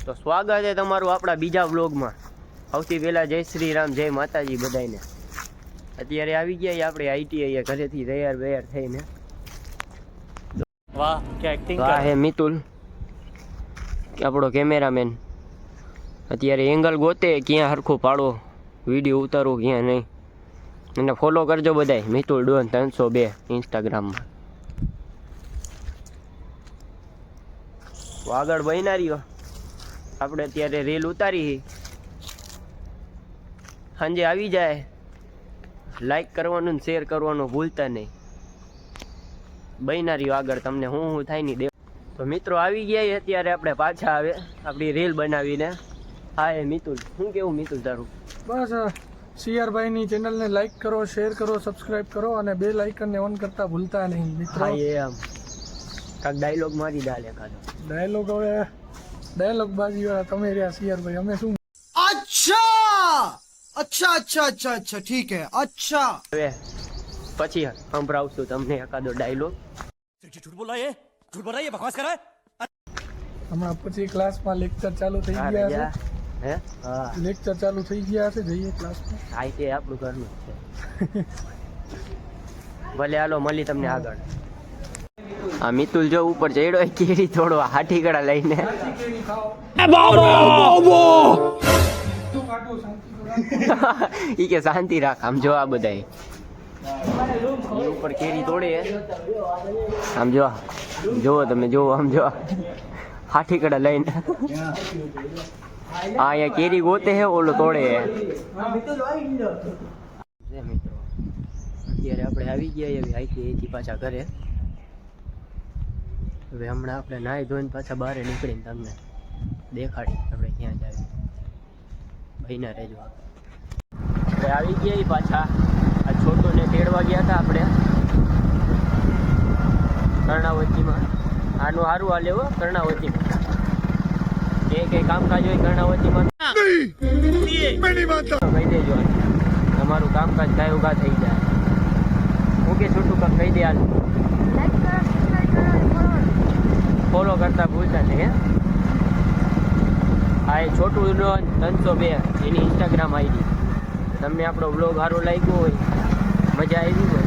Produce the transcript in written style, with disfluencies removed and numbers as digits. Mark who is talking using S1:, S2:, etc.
S1: તો સ્વાગત છે તમારું આપણા બીજા વ્લોગમાં. સૌથી પહેલા જય શ્રી રામ, જય માતાજી બધાને. અત્યારે આવી ગયા આપણે આઈટીઆઈ ઘરેથી તૈયાર થઈને.
S2: વાહ क्या एक्टिंग
S1: વાહ હે મિતુલ, આપણો કેમેરામેન. અત્યારે એંગલ ગોતે ક્યાં હરખો પાડો, વિડીયો ઉતારો ક્યાં નહીં. અને ફોલો કરજો બધાય મિતુલ ડોન 302 ઇન્સ્ટાગ્રામમાં. આગળ બન્યા રહ્યો. આપણે અત્યારે રીલ ઉતારી, સાંજે આવી જાય. લાઈક કરવાનું ને શેર કરવાનું ભૂલતા નહીં. બન્યા રહ્યો આગળ, તમને હું થાય નહીં દેવ. તો મિત્રો આવી ગયા અત્યારે આપણે પાછા આવે આપણી રીલ બનાવીને. હા એ મિતુલ, શું કેવું મિતુલ તારું?
S3: બસ સીઆરભાઈની ચેનલને લાઈક કરો, શેર કરો, સબસ્ક્રાઇબ કરો અને બેલ આઇકનને ઓન કરતા ભૂલતા નહીં મિત્રો.
S1: હા એ આમ કાંક ડાયલોગ મારી દાલ એકાદો.
S3: ડાયલોગ હવે ડાયલોગ બાજી વાળા તમે રહ્યા સીઆરભાઈ, અમે શું.
S4: अच्छा अच्छा अच्छा अच्छा अच्छा ठीक है अच्छा.
S1: હવે પછી સંભળાવશું તમને એકાદો ડાયલોગ.
S2: झूठ बोल रहा है, झूठ बोल रहा है, बकवास कर रहा है.
S3: હમણાં પછી ક્લાસમાં લેક્ચર ચાલુ થઈ ગયા છે.
S1: હે હા
S3: લેક્ચર ચાલુ થઈ ગયા છે, જઈએ ક્લાસમાં.
S1: આ તે આપણું ઘરનું જ છે. ભલે હાલો મળી તમને આગળ. આ મિતુલ જો ઉપર ચડ્યો કેરી થોડો હાથી કડા લઈને. ઈ કે શાંતિ રાખ. આમ જો આ બધાય ઉપર કેરી તોડે. આમ જો જોવો તમે, જોવો આમ જો હાથી કડા લઈને. આ અહીંયા કેરી ગોતે હે, ઓલો તોડે હે. મિત્રો અત્યારે આપણે આવી ગયા એવી અહીંથી પાછા ઘરે. હવે હમણાં આપણે નાહી ધોઈને પાછા બહાર નીકળીને તમને દેખાડી આપણે ક્યાં જ આવી. ભાઈના રહેજો. આપણે આવી ગયા પાછા. આ છોટુને તેડવા ગયા હતા આપણે કર્ણાવતીમાં. આનું સારું હાલે હો કર્ણાવતીમાં. કઈ કામકાજ હોય કર્ણાવતીમાં કહી દેજો, તમારું કામકાજ કાંઈ ઉગા થઈ જાય. હું કે છોટું કામ કહી દે. હાલ ફોલો કરતા ભૂલતા નહીં હે. હા એ છોટું 302 એની ઇન્સ્ટાગ્રામ આઈડી. તમને આપણો વ્લોગ સારો લાગ્યો હોય, મજા આવી હોય